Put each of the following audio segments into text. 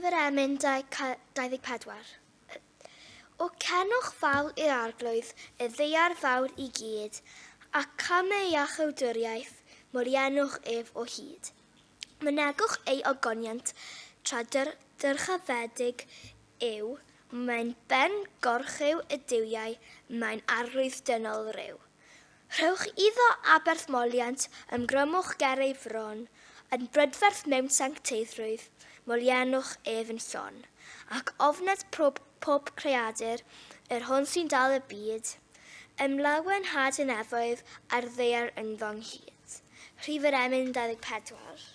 Rhif yr emyn 24. O cenwch fawr i'r arglwydd, y ddaear fawr I gyd, ac cameuach awdwriaeth, morienwch ef o hyd. Mynegwch ei ogoniant tra dyrchafedig yw, mae'n ben gorchew y diwiau, mae'n arglwydd dynol ryw. Rhowch iddo aberthmoliant ymgrymwch ger ei fron, yn brydferth mewn sancteiddrwydd, molienwch ef yn llon, ac ofnad pob creadur, yr hwn sy'n dal y byd, ymlawen had yn efoedd a'r ddaear ynddo'n hyd. Rhif yr emyn 24.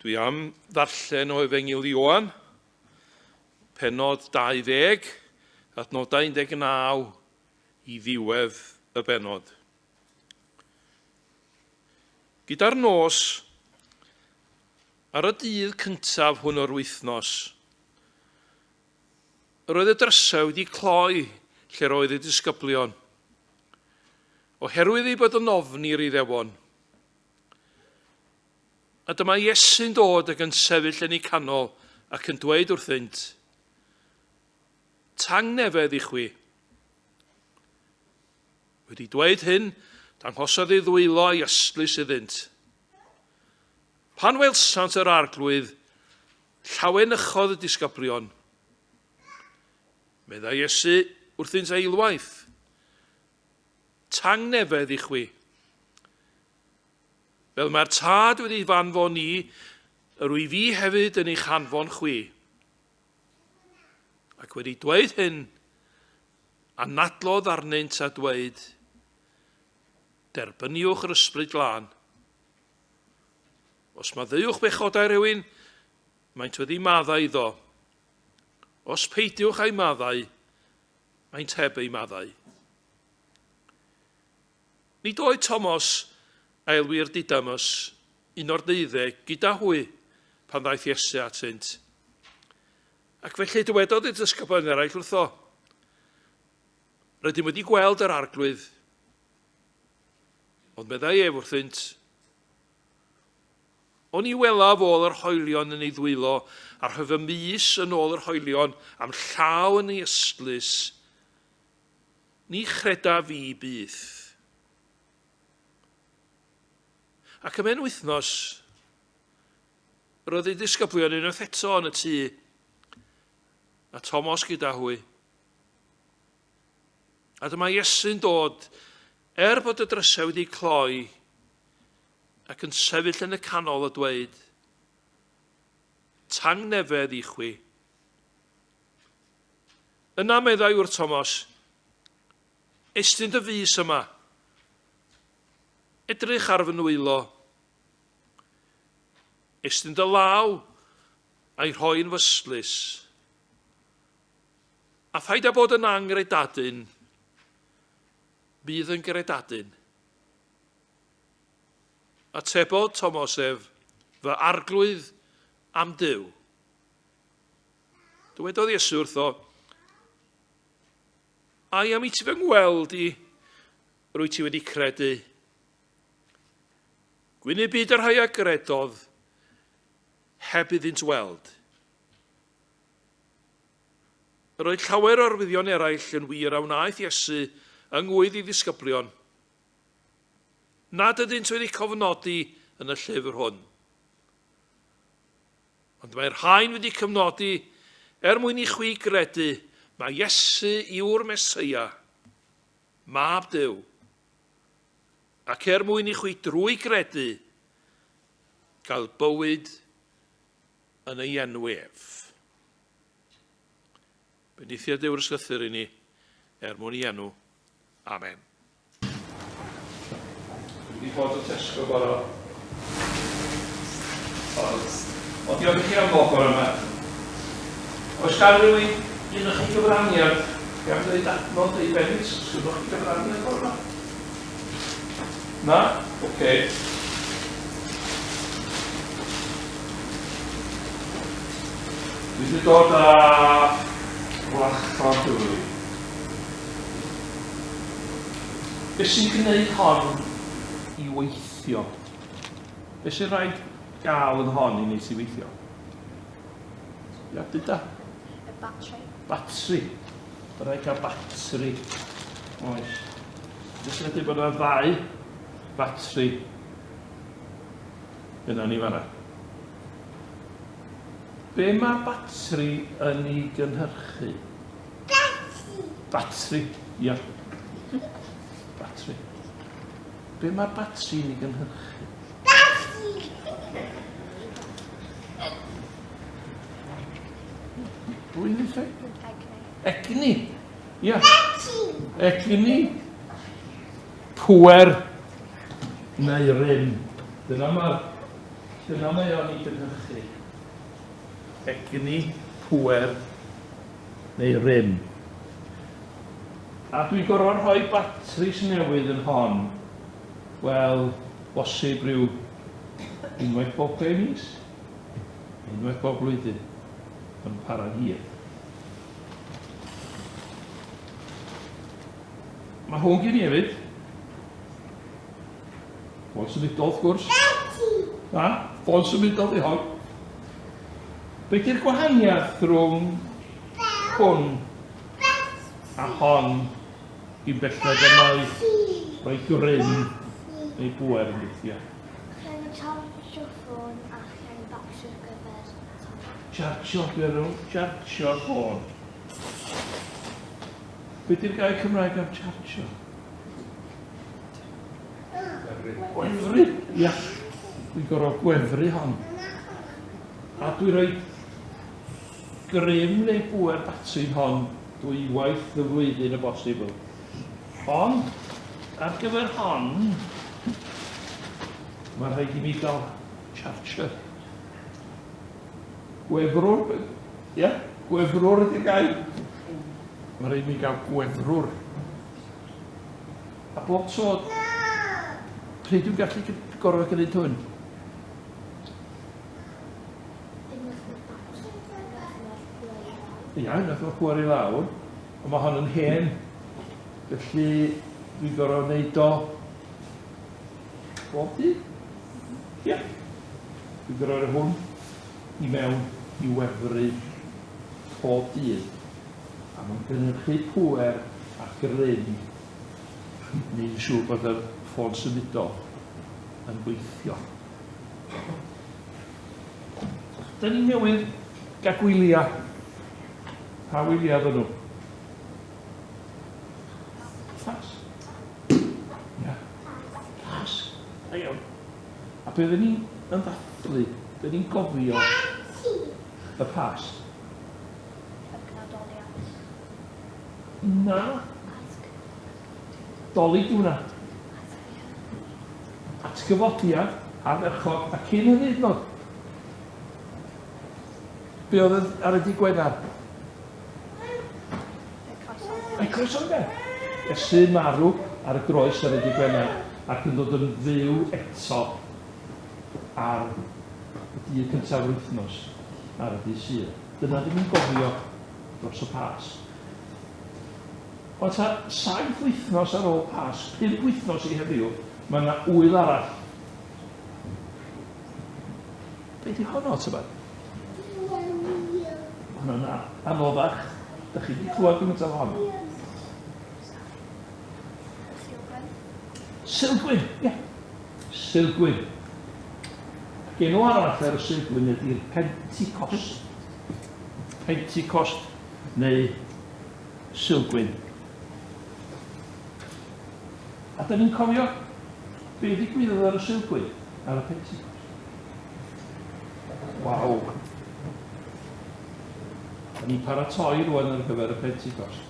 Dwi am ddarllen o Efengyl Ioan, penod 20, adnodau 19 I ddiwedd y benod. Gyda'r nos, ar y dydd cyntaf hwn o'r wythnos, roedd y drysau wedi cloi lle roedd y disgyblion, oherwydd ei bod yn ofni'r Iddewon. A dyma Iesu'n dod ac yn sefyll yn ei canol ac yn dweud wrthynt, tangnefedd I chwi. Wedi dweud hyn, danghosodd ei ddwylo I ystlys iddynt. Pan welsant yr arglwydd, llawen ychodd y disgyblion. Medda Iesu wrthynt eilwaith, tangnefedd I chwi. Fel mae'r tad wedi fanfon ni, yr wy fi hefyd yn eich hanfon chwi. Ac wedi dweud hyn, anadlodd arnynt a dweud, derbyniwch yr ysbryd glân. Os maddeuwch bechodau rhywun, maent wedi maddau iddo. Os peidiwch ei maddau, maent heb ei maddau. Nid oedd Thomas aelwyr Didymus, un o'r 12, gyda hwy pan ddaeth Iesu atynt. Ac felly dywedodd y disgyblion eraill wrtho, rydym wedi gweld yr arglwydd, ond meddai ef wrthynt, o'n I welaf ôl yr hoelion yn ei ddwylo, ar hyf y mis yn ôl yr hoelion am llaw yn ei ystlys, ni chreda fi byth. Ac ym mhen wythnos, roedd ei disgyblion unwaith eto yn y tŷ, a Thomas gyda hwy. A dyma Iesu'n dod, bod y drysau wedi cloi, ac yn sefyll yn y canol a dweud, tangnefedd I chwi. Yna meddai wrth Thomas, estyn dy fys yma, edrych ar fy nwylo, estyn dy law a'i rhoi'n fyslus. A phaid a bod yn angredadyn, bydd yn gredadyn. Atebodd Thomas ef, fy arglwydd am Duw. Dywedodd Iesu wrtho, a am i ti fy ngweld i, rwy ti wedi credu. Gwyn ei byd yr rhai a gredodd, heb iddynt weld. Yr oedd llawer o'r wyddion eraill yn wir a wnaeth Iesu yngwydd i ddisgyblion. Nad ydynt wedi cofnodi yn y llyfr hwn. Ond mae'r rhain wedi cyfnodi mwyn i chwi gredu mae Iesu yw'r Meseia, mab Duw, ac mwyn i chwi drwy gredu gael bywyd yn ei enw ef. Benithiad Duw'r ysgythyr i ni mwyn i enw. Amen. Dwi wedi bod o Tesco bora. O diolch i chi am bod bora yma. Oes gan rywun un o'ch chi gyfraniad, gan ddweud adnod ei benydd, sgwyddoch chi gyfraniad bora? Na? Oce. Dwi wedi dod â wlachffordd dwi. Be sy'n gwneud hon i weithio? Be sy'n rhaid gael yn hon i wneud i weithio? Ia, dyda? Y batri. Batri. Bydd rhaid cael batri. Oes. Dwi'n credu bod yna 2 batri gyda ni fan'na. Be mae batri yn ei gynhyrchu? Batri. Batri, ia. Batri. Be mae'r batri yn ei gynhyrchu? Batri. Rwy'n dweud? Egni. Ia. Egni. Pwer. Neu rym. Dyna mae o'n ei gynhyrchu. Egni, pwer, neu rym. A dwi'n gorfod rhoi batris newydd yn hon. Wel, bosib rhyw unwaith bob 2 mis. Unwaith bob blwyddyn. Yn para hir. Mae hwn gen i hefyd. Ffôn symudol, wrth gwrs. Na, ffôn symudol i hon. Be di'r gwahaniaeth rhwng hwn a hon i'n belled y mae rhoi grym neu bwer yn weithio? Chi'n chargio ffôn a chi'n batri gyfer. Chargio, gwirw, chargio ffôn. Be di'r gair Cymraeg am chargio? Gwefru? Ia. Dwi'n gorfod gwefru hon. A dwi'n rhoi grym neu bwer batri hon 2 waith y flwyddyn y bosibl. Ond, ar gyfer hon, mae rhaid i mi gael charger. Gwefrwr, ia, gwefrwr ydy'r gair. Mae rhaid i mi gael gwefrwr. A bob tro, pryd dwi'n gallu gorfod gwneud hwn? Ia, nath o'r pŵer i lawr, ond mae hon yn hen, felly dwi'n gorfod wneud o bob dydd. Ia. Dwi'n gorfod hwn i mewn i wefru pob dydd. A mae'n gynhyrchu pŵer a grym, neu'n siŵr bod y ffôn symudol yn gweithio. Da ni newydd gael gwyliau. Pa wyliau ydyn nhw? Pas. Ia. Pas. A iawn. A be oedden ni'n ddathlu, oedden ni'n gofio y pas? Y cnadoliad. Na. Doli di hwnna. Atgyfodiad, ardderchog, a cyn hynny hyd yn oed. Be oedd ar y dydd Gwener? Croeso be? Iesu marw ar y groes ar y digwennau ac yn dod yn fyw eto ar y dydd cyntaf o'r wythnos ar y dydd Sul. Dyna ddim yn gofio dros y Pas. Ond ta 7 wythnos ar ôl Pas, 5 wythnos i heddiw, mae yna wyl arall. Be di honno, tybed? Hwnnw'n anoddach. Da chi wedi clywed gymaint o hon? Silgwyn, ie. Silgwyn. Ac enw arall ar y Silgwyn ydy'r Pentecost. Pentecost neu Silgwyn. A da ni'n cofio be ddigwyddodd ar y Silgwyn ar y Pentecost. Waw. Da ni'n paratoi rwan ar gyfer y Pentecost.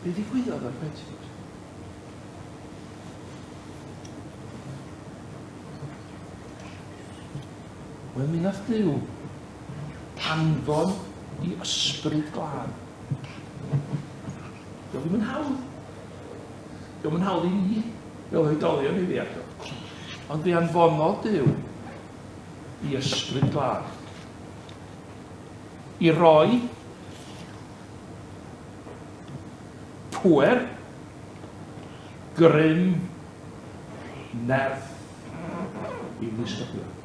Be ddigwyddodd ar y Pentecost? Wel, mi nath Duw anfon i ysbryd glân. Dio ddim yn hawdd. Dio ddim yn hawdd i ni, fel oedolion i ddeall. Ond fe anfonodd Duw i ysbryd glân. I roi pwer, grym, nerth i ddisgyblion.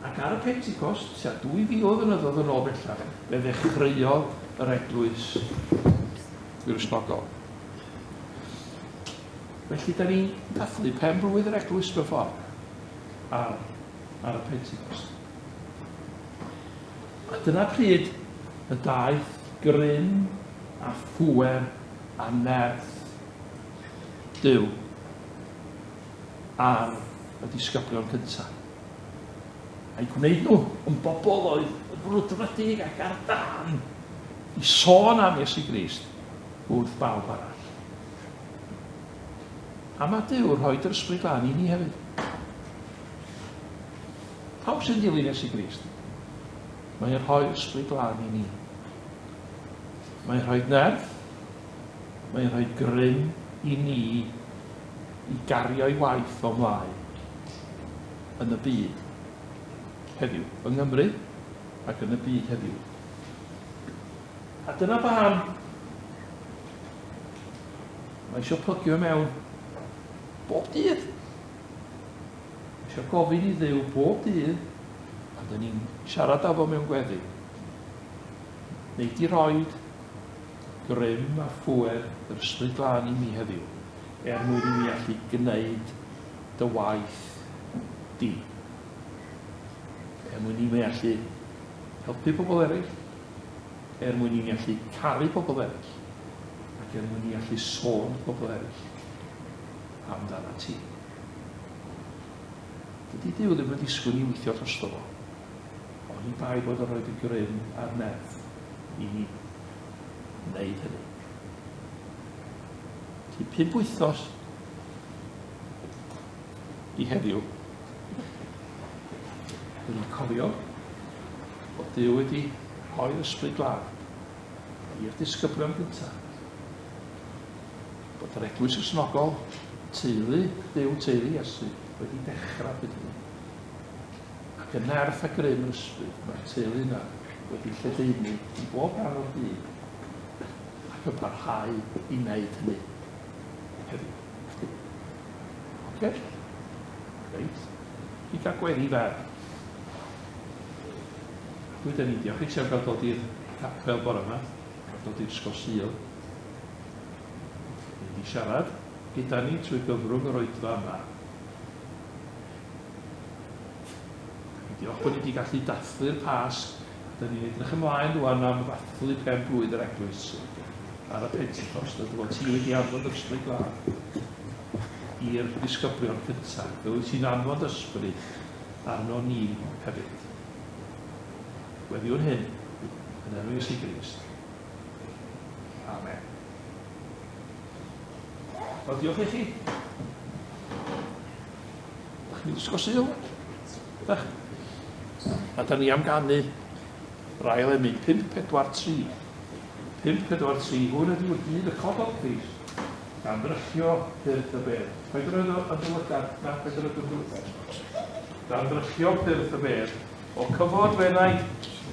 Ac ar y Pentecost, tua 2000 o flynyddoedd yn ôl bellach, fe ddechreuodd yr Eglwys Gristnogol. Felly, da ni'n dathlu pen blwydd yr Eglwys mewn ffordd ar y Pentecost. A dyna pryd y daeth grym a phwer a nerth Duw ar y disgyblion cyntaf. A'i gwneud nhw yn bobl oedd brwdfrydig ac ar dan i sôn am Iesu Grist wrth bawb arall. A mae Duw rhoi yr ysbryd glân i ni hefyd. Pawb sy'n dilyn Iesu Grist, mae'n rhoi ysbryd glân i ni. Mae'n rhoi nerth, mae'n rhoi grym i ni i gario'i waith o mlaen yn y byd heddiw, yng Nghymru ac yn y byd heddiw. A dyna pam mae eisiau plygio mewn bob dydd. Eisiau gofyn i Dduw bob dydd, a dyn ni'n siarad â fo mewn gweddi. Neu di roed grym a phwer yr ysbryd glân i mi heddiw, mwyn i mi allu gwneud dy waith di. Mwyn i mi allu helpu pobl eraill, mwyn i mi allu caru pobl eraill, ac mwyn i mi allu sôn pobl eraill amdana ti. Dydy Duw ddim yn disgwyl i weithio drosto fo, ond i bai bod yn rhoi y grym a'r nerth i ni wneud hynny. 5 wythnos i heddiw, Dwi'n ni'n cofio bod Duw wedi rhoi'r ysbryd glân i'r disgyblion gyntaf. Bod yr Eglwys Gristnogol, teulu Duw, teulu Iesu, wedi dechrau byd ni. Ac y nerth a grym yr ysbryd, mae'r teulu yna wedi lledaenu i bob rhan o'r byd ac yn parhau i wneud hynny heddiw. Oce? Reit. I gael gweddi fer. Dwi'n ni diolch i ti am gael dod i'r capel bore yma, gael dod i'r ysgol Sul. Wedi siarad gyda ni trwy gyfrwng yr oedfa yma. Diolch bod ni wedi gallu dathlu'r Pasg. Dyna ni'n edrych ymlaen rwan am ddathlu pen blwydd yr Eglwys ar y Pentecost. Dyna bod ti wedi anfod ysbryd glân i'r disgyblion cyntaf. Fel ti'n anfod ysbryd arno ni hefyd. Gweddiwn hyn yn enw Iesu Grist. Amen. O, diolch i chi. Dach chi'n ysgol Sul? Dach? A da ni am ganu rai elemu 5-4-3. 5-4-3, hwn ydy'r gyd y cofod Crist. Damdrychio ffyrdd y bedd. Paid roedd yn dywydad? Na, paid roedd yn dywydad. Damdrychio ffyrdd y bedd. O cyfod fennau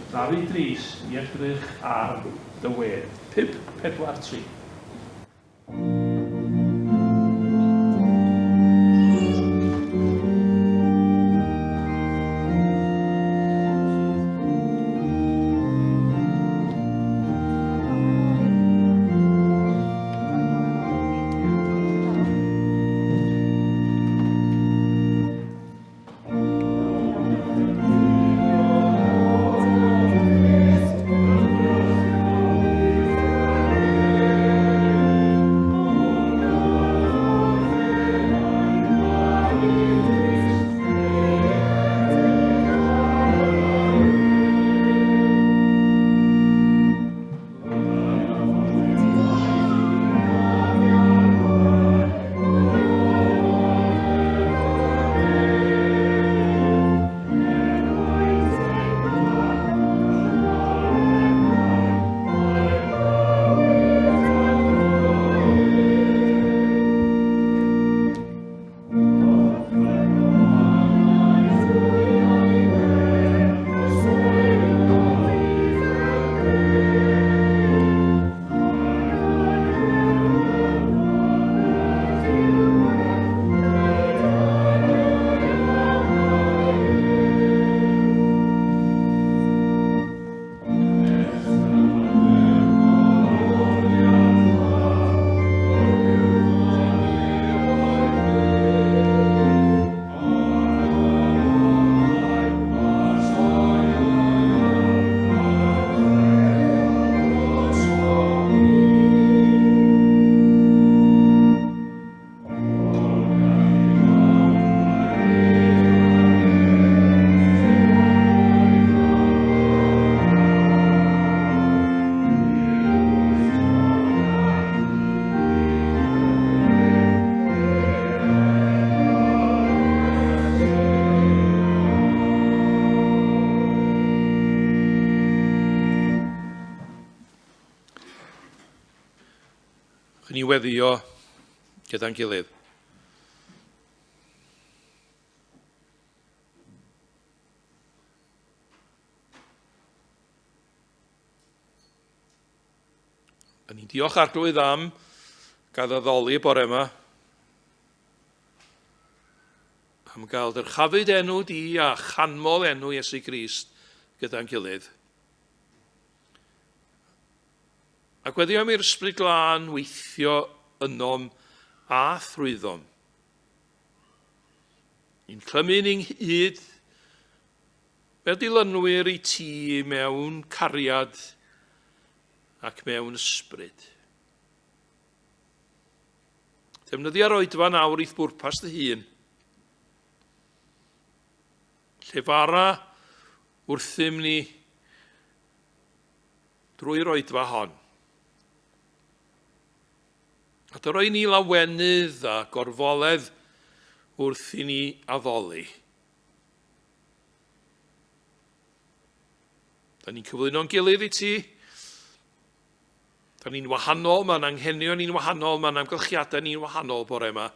Dafydd Dris i edrych ar dy wedd. 5-4-3. Ni weddio gyda'n gilydd. A ni'n diolch Arglwydd am gael addoli bore yma, am gael dyrchafyd enw di a chanmol enw Iesu Grist gyda'n gilydd. Ac wedi am i'r ysbryd glân weithio ynom a thrwyddom. Ni'n clymu ni'n hyd fel dilynwyr i ti mewn cariad ac mewn ysbryd. Defnyddio'r oedfa nawr i'th bwrpas dy hun. Llefara wrthym ni drwy'r oedfa hon. A dy roi ni lawenydd a gorfoledd wrth i ni addoli. Da ni'n cyflwyno'n gilydd i ti. Da ni'n wahanol, mae'n anghenion ni'n wahanol, mae'n amgylchiadau ni'n wahanol bore yma.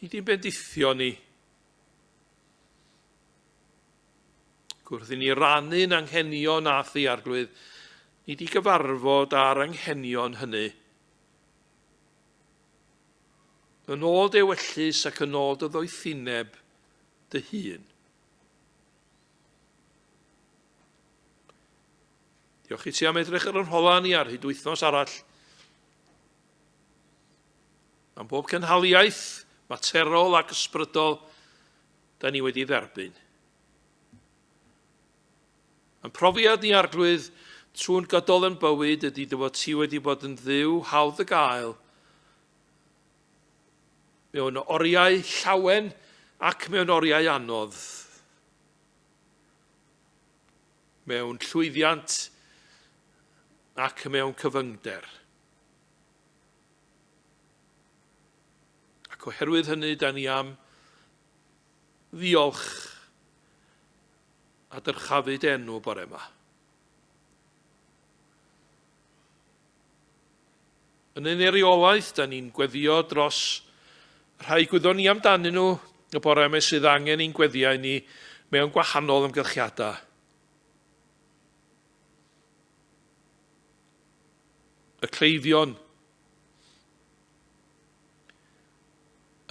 Ni di'n bendithio ni. Gwrth i ni rannu'n anghenion a thi Arglwydd, ni di gyfarfod ar anghenion hynny. Yn ôl dewellus ac yn ôl dy ddoethineb dy hun. Diolch i ti am edrych ar yn hola ni ar hyd wythnos arall. Am bob cynhaliaeth, materol ac ysbrydol, da ni wedi dderbyn. Yn profiad ni Arglwydd, trwy'n gydol yn bywyd ydy dy fod ti wedi bod yn dduw hawdd y gael mewn oriau llawen ac mewn oriau anodd. Mewn llwyddiant ac mewn cyfyngder. Ac oherwydd hynny, da ni am ddiolch a dyrchafyd enw bore yma. Yn ein reolaeth, da ni'n gweddio dros rhai gwyddon ni amdanyn nhw y bore yma sydd angen i'n gweddiau ni mewn gwahanol ymgylchiadau. Y cleifion,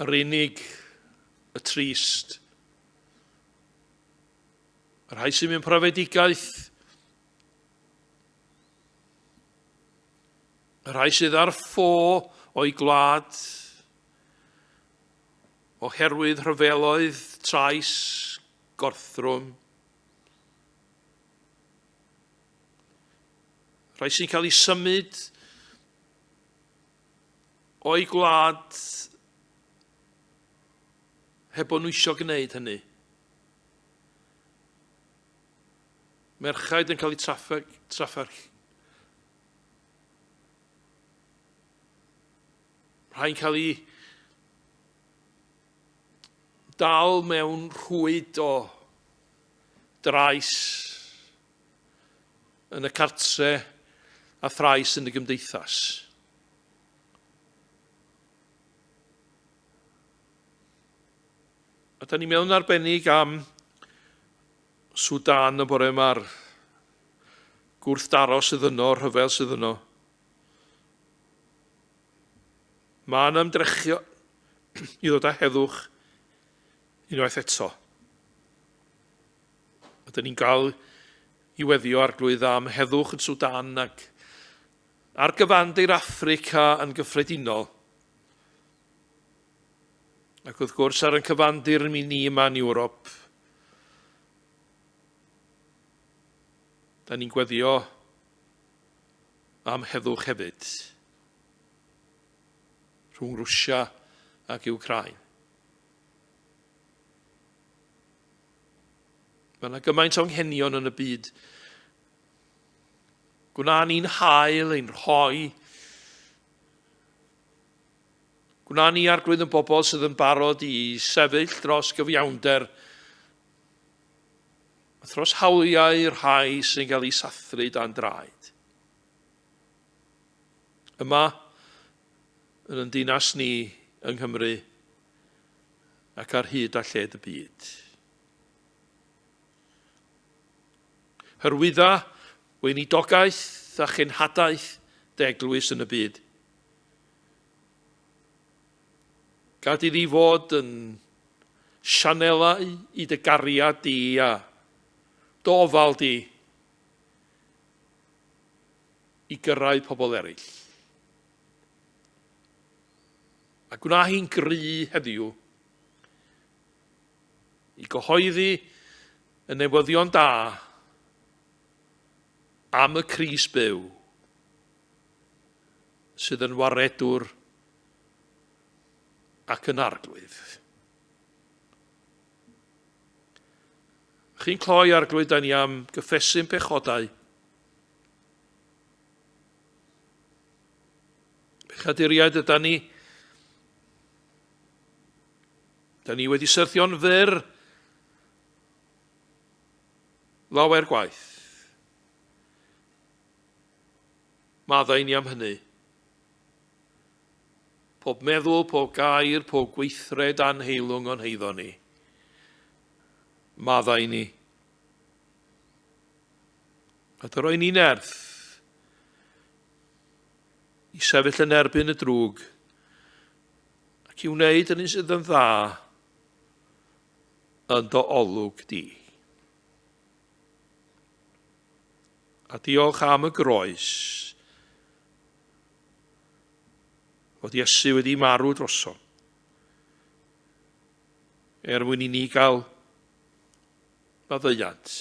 yr unig, y trist, yr rhai sy'n mynd profedigaeth, yr rhai sydd ar ffô o'i gwlad, oherwydd rhyfeloedd trais, gorthrwm, rhai sy'n cael ei symud o'i gwlad heb bod nhw eisiau gwneud hynny. Merchaid yn cael ei trafferth. Rhaid cael ei dal mewn rhwyd o drais yn y cartre a thrais yn y gymdeithas. A da ni mewn arbennig am Sudan y bore yma'r gwrthdaro sydd yno, rhyfel sydd yno. Mae'n ymdrechio i ddod â heddwch unwaith eto. A da ni'n cael i weddio arglwydd am heddwch yn Sudan ac ar gyfandir Affrica yn gyffredinol. Ac wrth gwrs ar yn cyfandir mi ni yma yn Ewrop. Da ni'n gweddio am heddwch hefyd rhwng Rwsia ac Wcrain. Mae yna gymaint o anghenion yn y byd. Gwna ni'n hael ein rhoi. Gwna ni arglwydd yn bobl sydd yn barod i sefyll dros gyfiawnder, dros hawliau rhai sy'n cael ei sathru dan draed. Yma, yn ein dinas ni yng Nghymru ac ar hyd a lled y byd. Hyrwydda weinidogaeth a chenhadaeth Eglwys yn y byd. Gad iddi fod yn sianelau i dy gariad di a dy ofal di i gyrraedd pobl eraill. A gwna hi'n gry heddiw i gyhoeddi y newyddion da am y Cris byw sydd yn waredwr ac yn arglwydd. Chi'n cloi arglwydd da ni am gyffesu'n pechodau. Bechaduriaid yda ni. Da ni wedi syrthio'n fyr lawer gwaith. Maddau ni am hynny. Pob meddwl, pob gair, pob gweithred anheilwng o'n heiddo ni. Maddau ni. A dy roi ni nerth i sefyll yn erbyn y drwg ac i wneud yn un sydd yn dda yn dy olwg di. A diolch am y groes fod Iesu wedi marw droso. Mwyn i ni gael maddeuant.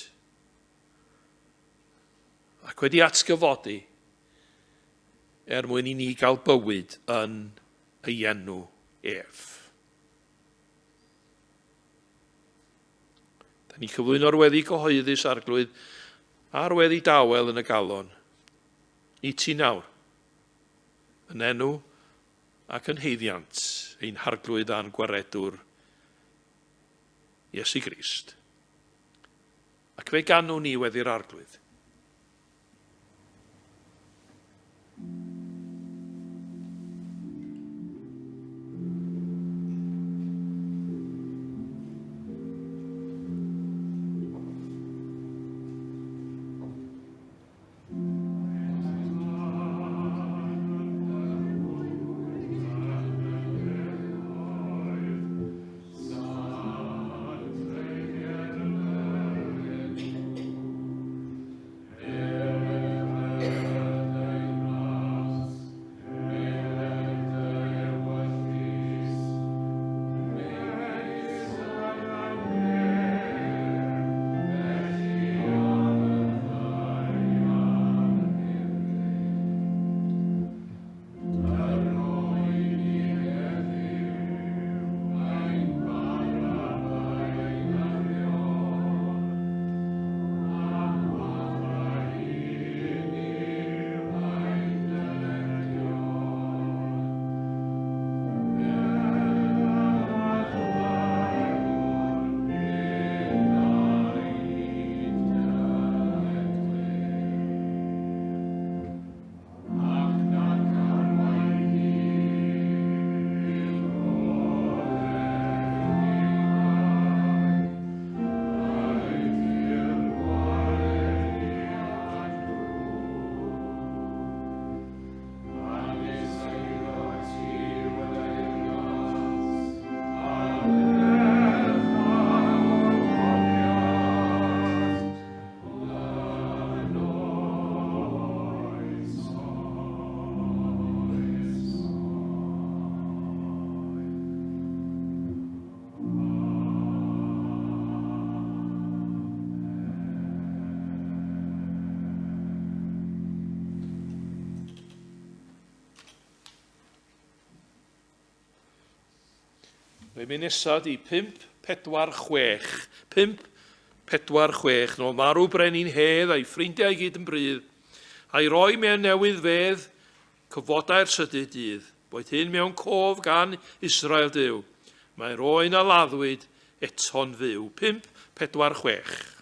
Ac wedi atgyfodi mwyn i ni gael bywyd yn ei enw ef. Da ni cyflwyno'r weddi cyhoeddus arglwydd a'r weddi dawel yn y galon i ti nawr yn enw ac yn heiddiant ein harglwydd a'n gwaredwr Iesu Grist. Ac fe ganw ni weddi'r arglwydd. Fe mi nesaf i 5-4-6. 5-4-6. Nôl marw brenin hedd a'i ffrindiau gyd yn brydd. A'i roi mewn newydd fedd cyfodau'r sydu dydd. Boed hyn mewn cof gan Israel Duw. Mae roen a laddwyd eto'n fyw. 5-4-6.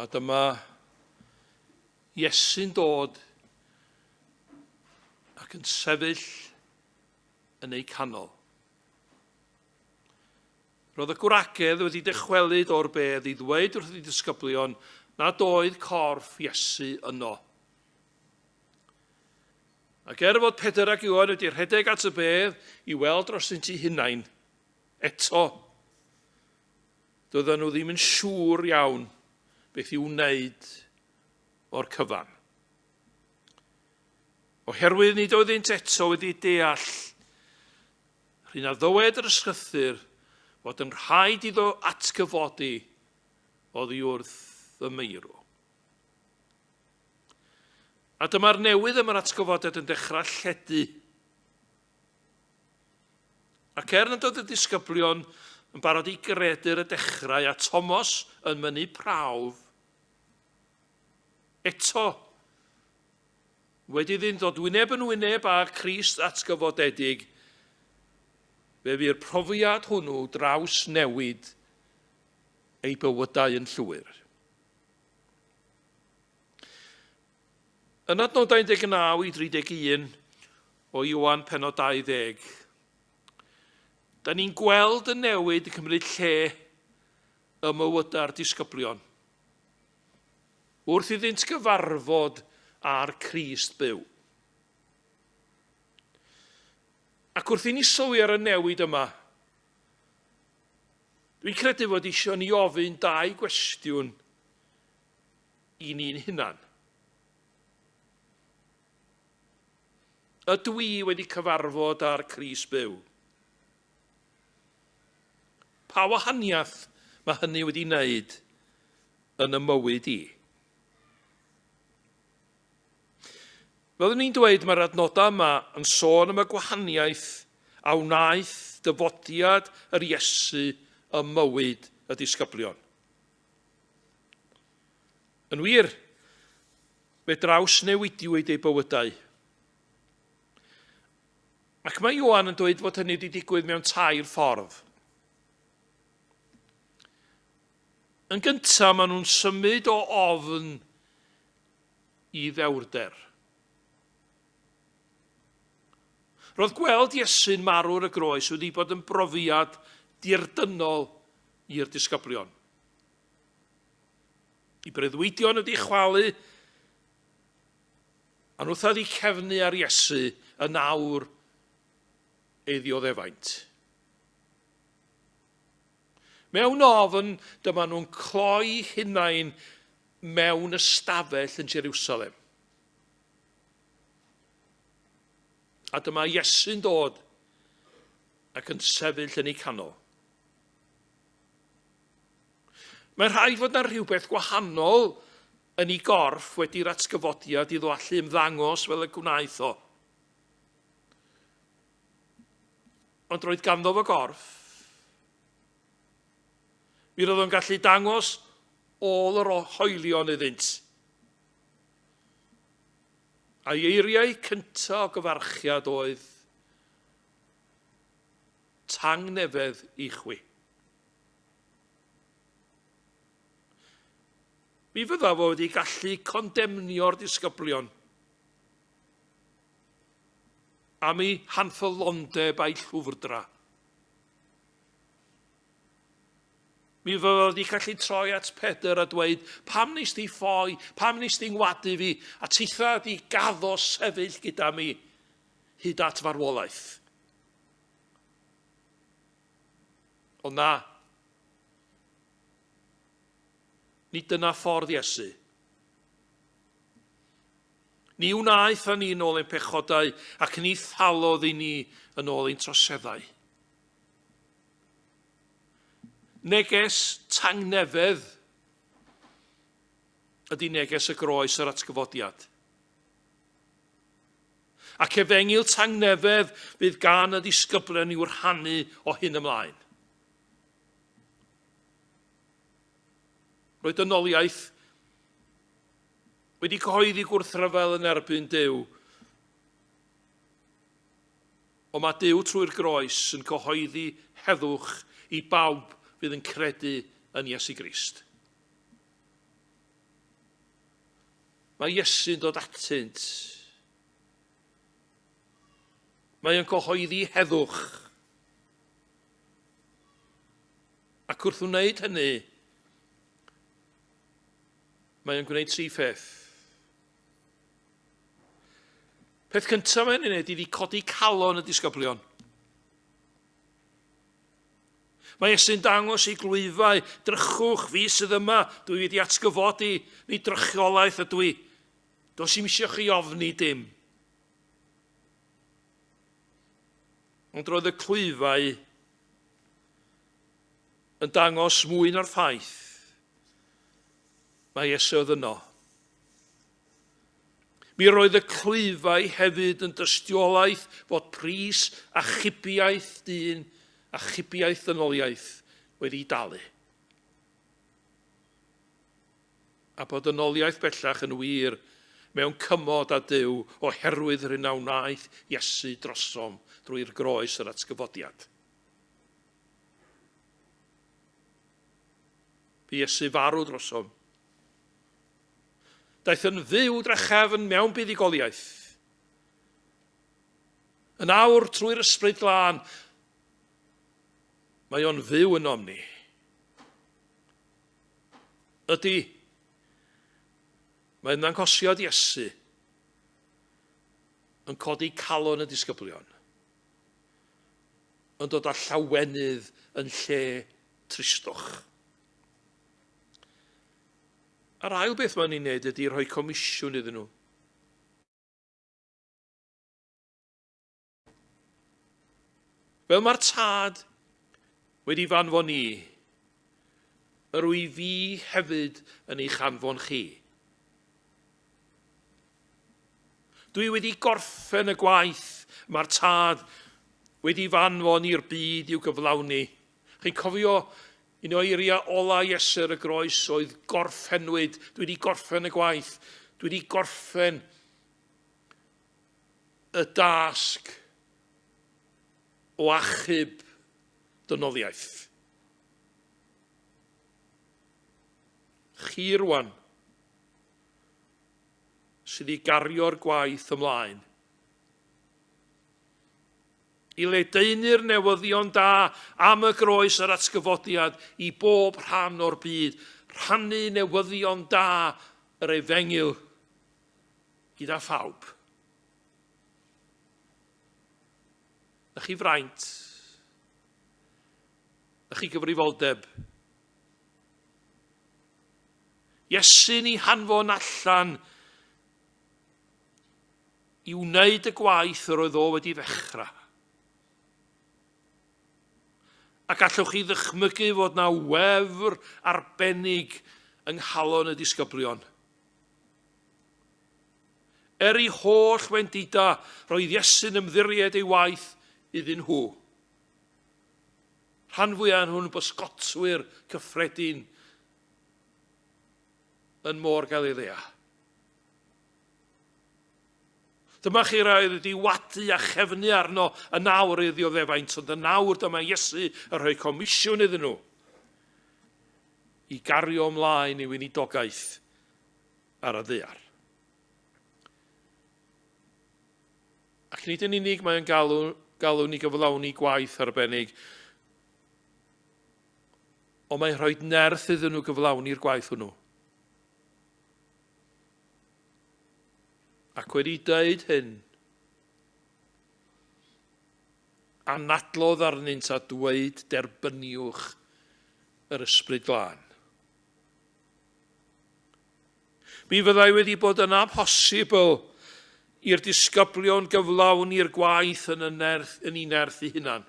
A dyma Iesu'n dod ac yn sefyll yn ei canol. Roedd y gwragedd wedi dychwelyd o'r bedd i ddweud wrth ei disgyblion nad oedd corff Iesu yno. Ac fod Pedr ac Iwan wedi rhedeg at y bedd i weld dros ynt eu hunain, eto, doedden nhw ddim yn siŵr iawn beth i'w wneud o'r cyfan. Oherwydd nid oeddynt eto wedi deall, rhaid na ddywed yr ysgrythyr fod yn rhaid iddo atgyfodi oddi wrth y meirw. A dyma'r newydd yma'r atgyfodiad yn dechrau lledu. Ac nad oedd y disgyblion yn barod i gredu'r y dechrau a Thomas yn mynnu prawf, eto, wedi ddyn dod wyneb yn wyneb â Crist atgyfodedig, fe fy'r profiad hwnnw draws newid ei bywydau yn llwyr. Yn adnodau 19 i 31 o Iwan pennod 20, da ni'n gweld y newid yn cymryd lle y mywyda'r disgyblion, wrth iddynt gyfarfod â'r Crist byw. Ac wrth i ni sylwi ar y newid yma, dwi'n credu fod eisiau ni ofyn 2 gwestiwn i ni'n hunan. Ydw i wedi cyfarfod â'r Crist byw? Pa wahaniaeth mae hynny wedi wneud yn y mywyd i? Fel ni'n dweud, mae'r adnodau yma yn sôn am y gwahaniaeth a wnaeth dyfodiad yr Iesu y mywyd y disgyblion. Yn wir, fe draws newidiwyd ei bywydau. Ac mae Ioan yn dweud fod hynny wedi digwydd mewn 2 ffordd. Yn gyntaf, maen nhw'n symud o ofn i ddewrder. Roedd gweld Iesu'n marw'r y groes wedi bod yn brofiad dirdynol i'r disgyblion. I breuddwydion wedi chwalu, a wrth oedd cefnu ar Iesu yn awr ei ddioddefaint. Mewn ofn, dyma nhw'n cloi hunain mewn ystafell yn Jerusalem. A dyma Iesu'n dod ac yn sefyll yn ei canol. Mae'n rhaid fod yna rhywbeth gwahanol yn ei gorff wedi'r atgyfodiad i ddwallu ymddangos fel y gwnaeth o. Ond roedd ganddo fo gorff. Mi roedd o'n gallu dangos ôl yr hoelion iddynt. A eiriau cyntaf o gyfarchiad oedd tangnefedd i chwi. Mi fydda fo wedi gallu condemnio'r disgyblion am ei hanffylondeb a'i llwfrdra. Mi fydda fo wedi gallu troi at Pedr a dweud, pam nes ti ffoi, pam nes ti'n wadu fi, a teitha di gaddo sefyll gyda mi hyd at farwolaeth. Ond na, nid dyna ffordd Iesu. Ni wnaeth a ni yn ôl ein pechodau ac ni thalodd i ni yn ôl ein troseddau. Neges tangnefedd ydy neges y groes yr atgyfodiad. Ac efengil tangnefedd fydd gan y disgyblion i'w rhannu o hyn ymlaen. Roedd dynoliaeth wedi cyhoeddi gwrthryfel yn erbyn Duw. Ond mae Duw trwy'r groes yn cyhoeddi heddwch i bawb fydd yn credu yn Iesu Grist. Mae Iesu'n dod atynt. Mae yn cyhoeddi heddwch. Ac wrth wneud hynny, mae yn gwneud tri pheth. Peth cyntaf mae'n wneud iddi codi calon y disgyblion. Mae Iesu'n dangos i glwyfau, drychwch fi sydd yma, dwi wedi atgyfodi, ni drychiolaeth ydw i. Does i'm eisiau chi ofni dim. Ond roedd y clwyfau yn dangos mwy na'r ffaith. Mae Iesu oedd yno. Mi roedd y clwyfau hefyd yn dystiolaeth fod pris a chybiaeth dyn a chybiaeth dynoliaeth wedi dalu. A bod dynoliaeth bellach yn wir mewn cymod a Duw oherwydd rynawnaeth Iesu drosom drwy'r groes yr atgyfodiad. Bu Iesu farw drosom. Daeth yn fyw drachefn mewn buddigoliaeth. Yn awr trwy'r ysbryd glân, mae o'n fyw yn omni. Ydy, mae'n ddangosiad Iesu yn codi calon y disgyblion, yn dod â llawenydd yn lle tristwch. A'r ail beth mae'n ei wneud ydy rhoi comisiwn iddyn nhw. Fel mae'r tad wedi fanfon ni, yr wy fi hefyd yn ei chanfon chi. Dwi wedi gorffen y gwaith mae'r tad wedi fanfon i'r byd i'w gyflawni. Chi'n cofio un o eiriau ola Iesu y groes oedd gorffenwyd. Dwi wedi gorffen y gwaith. Dwi wedi gorffen y dasg o achub dynoliaeth. Chi rwan sydd wedi gario'r gwaith ymlaen. I ledaenu'r newyddion da am y groes yr atgyfodiad i bob rhan o'r byd. Rhannu newyddion da yr efengil gyda phawb. Ych chi fraint? Ych chi gyfrifoldeb? Iesu ni hanfon allan i wneud y gwaith yr oedd o wedi ddechrau. Ac allwch chi ddychmygu fod na wefr arbennig yng nghalon y disgyblion. Ei holl wendida roedd Iesu'n ymddiried ei waith iddyn nhw. Rhan fwyaf nhw'n bysgotwyr cyffredin yn môr Galilea. Dyma chi rai wedi wadu a chefnu arno y nawr iddi o ddefaint, ond y nawr dyma Iesu yn rhoi comisiwn iddyn nhw i gario ymlaen i weinidogaeth ar y ddaear. Ac nid yn unig mae'n galw ni gyflawni gwaith arbennig, ond mae'n rhoi nerth iddyn nhw gyflawni'r gwaith hwnnw. Ac wedi dweud hyn, anadlodd arnynt a dweud derbyniwch yr ysbryd glân. Mi fyddai wedi bod yn amhosibl i'r disgyblion gyflawni'r gwaith yn ei nerth eu hunan.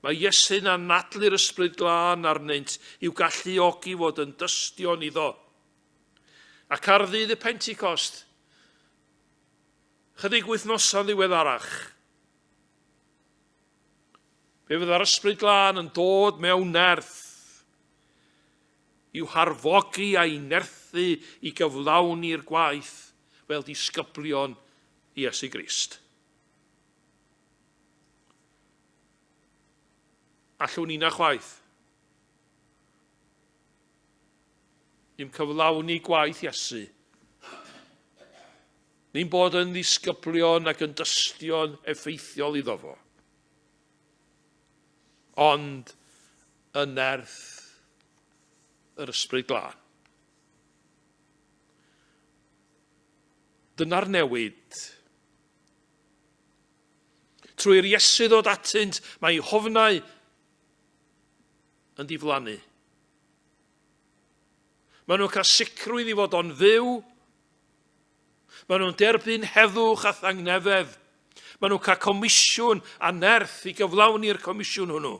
Mae Iesu'n anadlu'r ysbryd glân arnynt i'w galluogi fod yn dystion iddo. Ac ar ddydd y Pentecost, chydig wythnosau ddiweddarach, fe fydda'r ysbryd glân yn dod mewn nerth i'w harfogi a'i nerthu i gyflawni'r gwaith fel disgyblion Iesu Grist. Allwn ni na chwaith. Ni'n cyflawni gwaith Iesu. Ni'n bod yn ddisgyblion ac yn dystion effeithiol iddo fo. Ond y nerth yr ysbryd glân. Dyna'r newid. Trwy'r Iesu ddod atynt, mae hofnau yn diflannu. Maen nhw'n cael sicrwydd i fod o'n fyw. Maen nhw'n derbyn heddwch a thangnefedd. Maen nhw'n cael comisiwn a nerth i gyflawni'r comisiwn hwnnw.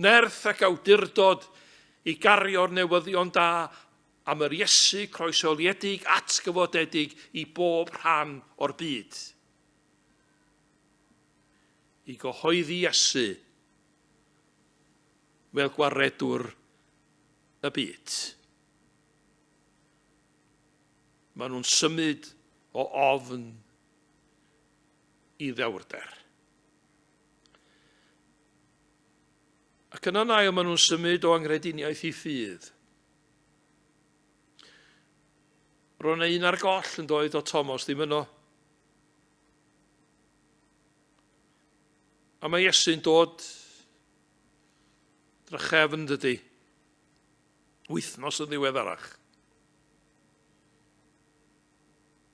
Nerth ac awdurdod i gario'r newyddion da am yr Iesu croesoliedig atgyfodedig i bob rhan o'r byd. I gyhoeddi Iesu fel gwaredwr y byd. Maen nhw'n symud o ofn i ddewrder. Ac yna nael maen nhw'n symud o angrediniaeth i ffydd. Ro'n un ar goll yn doedd o Thomas ddim yno. A mae Iesu'n dod drachefn dydy. Wythnos yn ddiweddarach.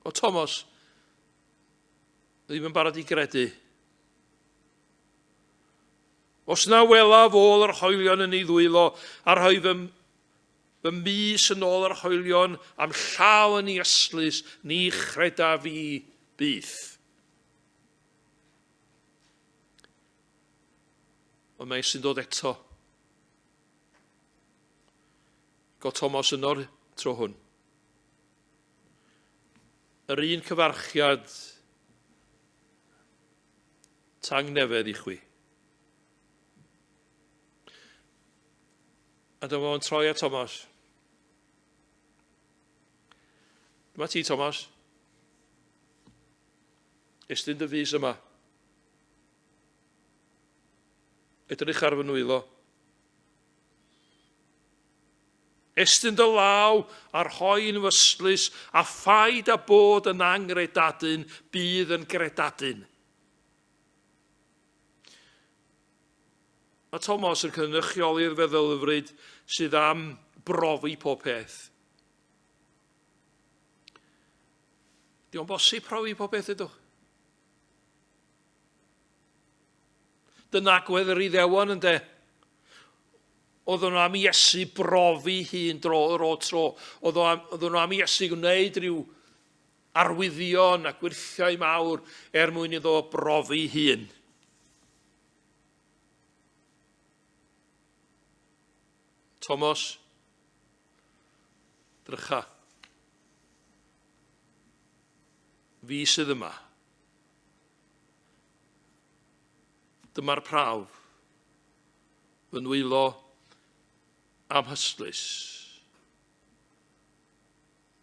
O Thomas ddim yn barod i gredu. Os na welaf ôl yr hoelion yn ei ddwylo, a rhoi fy mis yn ôl yr hoelion am llaw yn ei yslys, ni chreda fi byth. Ond mae sy'n dod eto. Go Thomas yn o'r tro hwn. Yr un cyfarchiad tangnefedd i chwi. A dyma fo'n troi at Thomas. Dyma ti, Thomas. Estyn dy fus yma. Edrych ar fy nwylo. Estyn dy law ar hoen fyslus a phaid a bod yn angredadyn bydd yn gredadyn. Mae Thomas yn cynrychioli'r feddylfryd sydd am brofi pob peth. Di o'n bosib profi pob peth ydw? Dyna agwedd yr Iddewon yn de. oedd nhw am Iesu brofi hun dro tro. Oedd nhw am Iesu gwneud rhyw arwyddion a gwirthiau mawr mwyn iddo brofi hun. Thomas, drycha. Fi sydd yma. Dyma'r prawf. Fy nwylo amhyslus.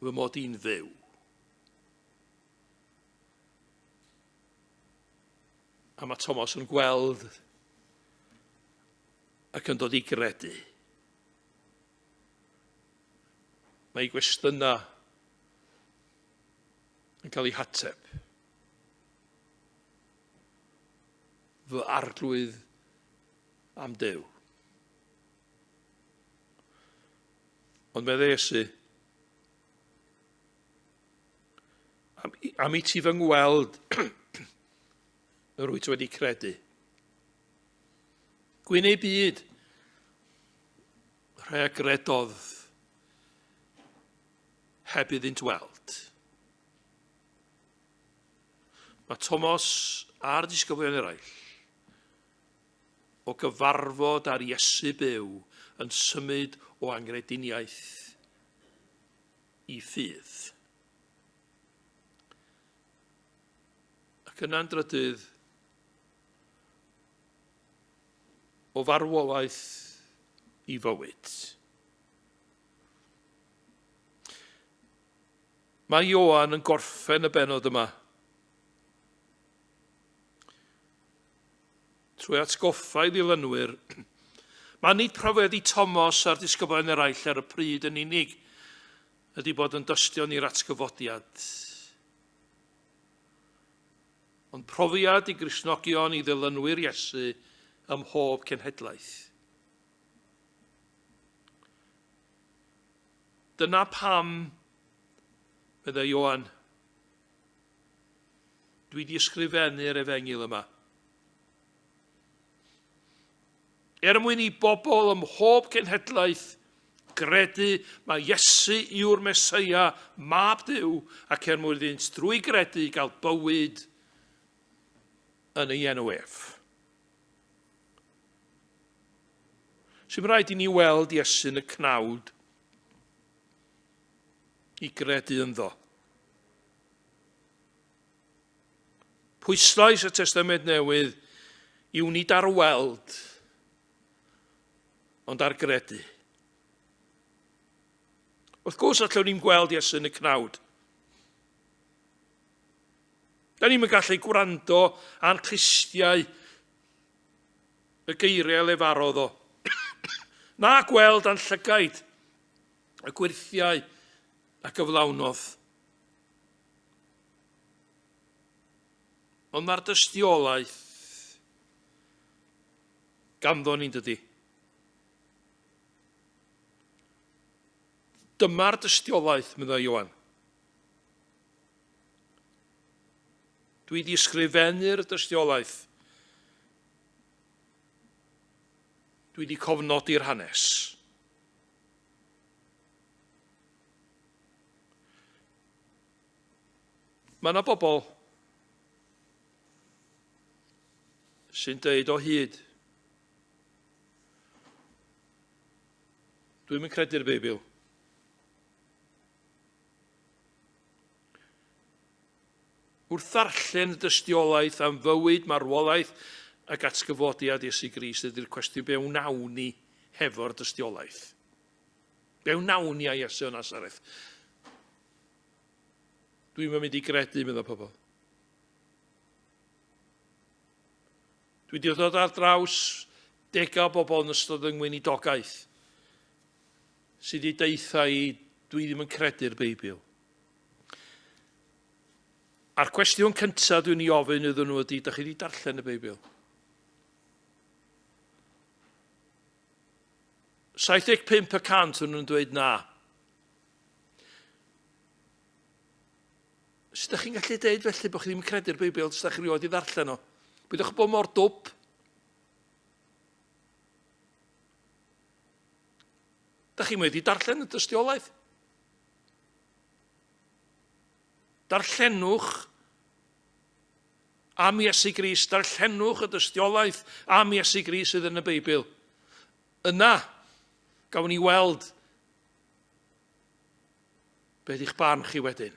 Fy mod i'n fyw. A mae Thomas yn gweld ac yn dod i gredu. Mae ei gwestiynau yn cael ei hateb. Fy arglwydd am Duw. Ond medde Iesu, am i ti fy ngweld yr wyt wedi credu. Gwyn ei byd, rhai agredodd heb iddynt weld. Mae Thomas a'r disgyblion eraill o gyfarfod ar Iesu byw yn symud o angrediniaeth i ffydd. Ac yna'n drydydd o farwolaeth i fywyd. Mae Ioan yn gorffen y bennod yma trwy atgoffa i ddilynwyr. Mae nid profiad i Thomas a'r disgyblion eraill ar y pryd yn unig ydy bod yn dystion i'r atgyfodiad. Ond profiad i Gristnogion i ddilynwyr Iesu ym mhob cenhedlaeth. Dyna pam, medde Ioan, dwi wedi ysgrifennu'r efengil yma. Mwyn i bobl ym mhob cenhedlaeth gredu mae Iesu yw'r Meseia, mab Duw, ac mwyn iddynt drwy gredu gael bywyd yn ei enw ef. Sy'n rhaid i ni weld Iesu yn y cnawd i gredu ynddo. Pwyslais y Testament Newydd yw nid ar weld, ond ar gredu. Wrth gwrs allwn ni'n gweld Iesu yn y cnawd. Da ni'n gallu gwrando a'n clistiau y geiriau lefarodd o. Na gweld a'n llygaid y gwirthiau a gyflawnodd. Ond mae'r dystiolaeth ganddo ni'n dydy. Dyma'r dystiolaeth, medda Ioan. Dwi wedi ysgrifennu'r dystiolaeth. Dwi wedi cofnodi'r hanes. Mae yna bobl sy'n deud o hyd, dwi'n yn credu'r Beibl. Wrth ddarllen y dystiolaeth am fywyd, marwolaeth ac atgyfodiad Iesu Grist ydy'r cwestiwn be wnawn ni hefo'r dystiolaeth. Be wnawn ni a Iesu o Nazareth. Dwi'n mynd i gredu, meddwl pobl. Dwi wedi dod ar draws degau bobl yn ystod yng ngweinidogaeth sydd wedi deitha i dwi ddim yn credu'r Beibl. A'r cwestiwn cyntaf dwi'n ei ofyn iddyn nhw ydy, ydych chi wedi darllen y Beibl? 75% yn nhw'n dweud na. Sut ydych chi'n gallu deud felly bod chi ddim yn credu'r Beibl, os ydych chi wedi ddarllen o? Bydwch chi'n bod mor dwp? Da chi wedi darllen y dystiolaeth? Darllenwch am Iesu Grist, darllenwch y dystiolaeth am Iesu Grist sydd yn y Beibl. Yna, gawn ni weld beth i'ch barn chi wedyn.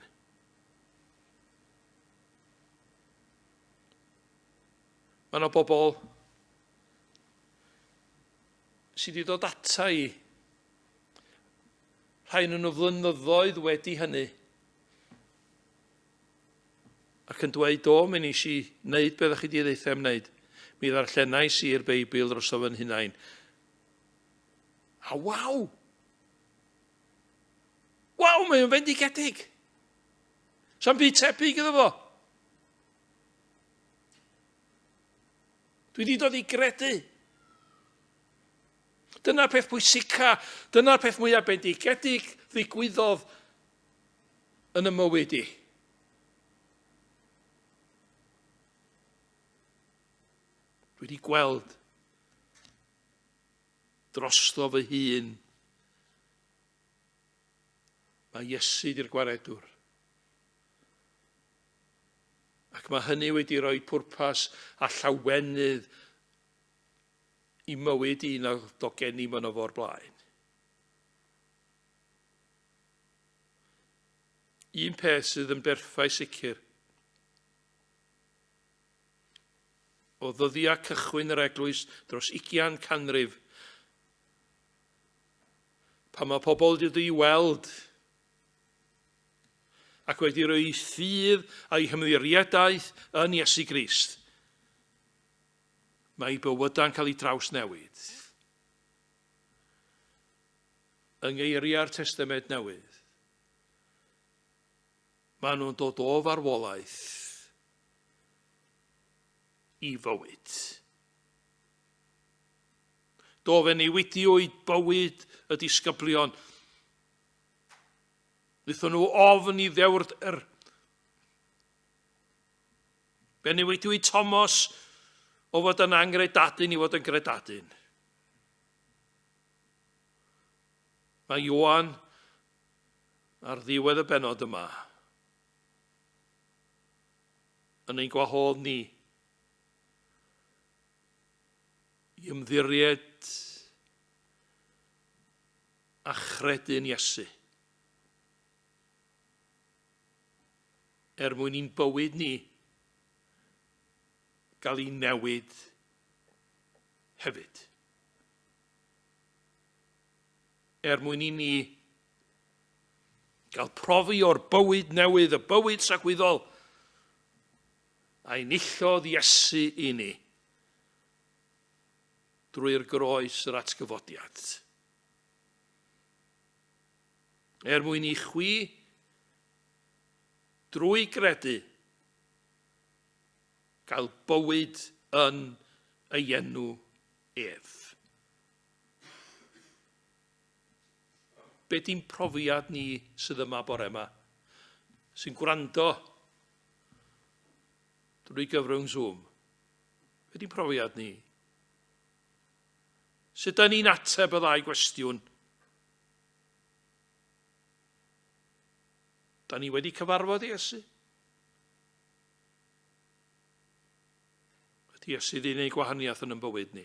Mae yna bobl sydd wedi dod ata i, rhai nhw'n flynyddoedd wedi hynny, ac yn dweud, do, mi nes i wneud beth chi wedi ddeithio am wneud. Mi ddarllenais i'r Beibl dros o fy'n hunain. A waw! Waw, mae'n fendigedig. Sa'n byd tebyg iddo fo. Dwi wedi dod i gredu. Dyna'r peth bwysica, dyna'r peth mwyaf bendigedig ddigwyddodd yn y mywyd i. Dwi wedi gweld drosto fy hun. Mae Iesu di'r gwaredwr. Ac mae hynny wedi rhoi pwrpas a llawenydd i mywyd un o dogeni ma'n o'r blaen. Un peth sydd yn berffaith sicr. O ddyddiau cychwyn yr eglwys dros 20 canrif, pan mae pobl wedi weld ac wedi rhoi ffydd a'i hymddiriadaeth yn Iesu Grist, mae bywydau'n cael ei trawsnewid. Yng ngeiriau'r Testament Newydd, maen nhw'n dod o farwolaeth i fywyd. Do fe newidiwyd bywyd y disgyblion. Wnaethon nhw ofn i ddewrder. Fe newidiwyd Thomas o fod yn angredadyn i fod yn gredadyn. Mae Ioan ar ddiwedd y benod yma yn ein gwahodd ni i ymddiried a chredu'n Iesu. Mwyn i'n bywyd ni gael ei newid hefyd. Mwyn i ni gael profi o'r bywyd newydd, y bywyd sagwyddol, a enillodd Iesu i ni drwy'r groes yr atgyfodiad. Mwyn i chwi drwy gredu gael bywyd yn ei enw ef. Be di'n profiad ni sydd yma bore yma, sy'n gwrando drwy gyfrwng Zoom? Be di'n profiad ni? Sut da ni'n ateb y ddau gwestiwn? Da ni wedi cyfarfod Iesu? Ydy Iesu wedi gwneud gwahaniaeth yn bywyd ni?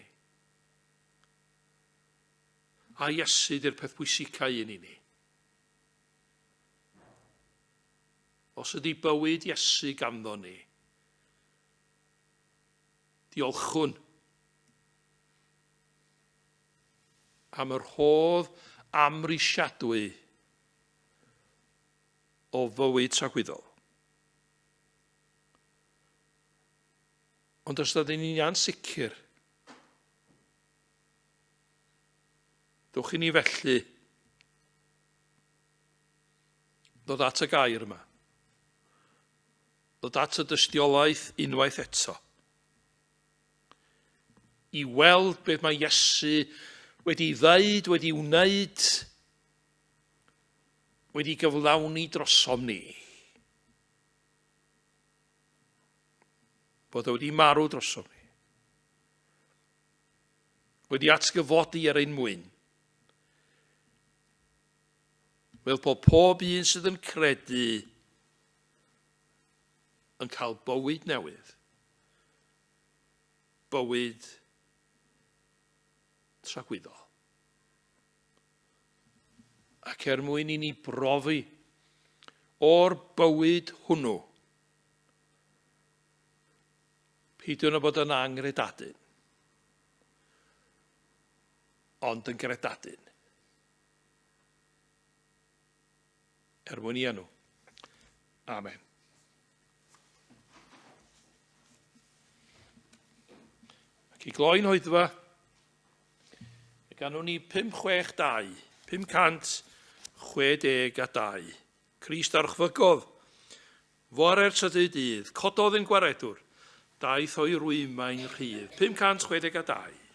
A Iesu di'r peth bwysicau un i ni? Os ydy bywyd Iesu ganddo ni, diolchwn am yr hodd amrisiadwy o fywyd sagwyddol. Ond os ydyn ni'n ansicr, dwch i ni felly ddod at y gair yma, ddod at y dystiolaeth unwaith eto, i weld beth mae Iesu wedi ddeud, wedi wneud, wedi gyflawni drosom ni. Bod wedi marw drosom ni. Wedi atgyfodi ar ein mwyn. fel bod pob un sydd yn credu yn cael bywyd newydd. Bywyd tragwyddol. Ac mwyn i ni brofi o'r bywyd hwnnw, peidiwn o bod yn angredadyn, ond yn gredadyn. Mwyn i enw. Amen. Ac i gloi'n hoedfa, ganwn ni 562, 562. Crist archfygodd, fore'r trydydd dydd, cododd yn gwaredwr, daeth o'i rwymau'n rhydd. 562.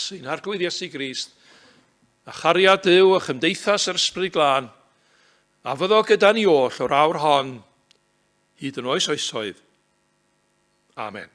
sy'n arglwydd Iesu Grist, a chariad Duw a chymdeithas yr Ysbryd Glân, a fyddo gyda ni oll o'r awr hon, hyd yn oes oesoedd. Amen.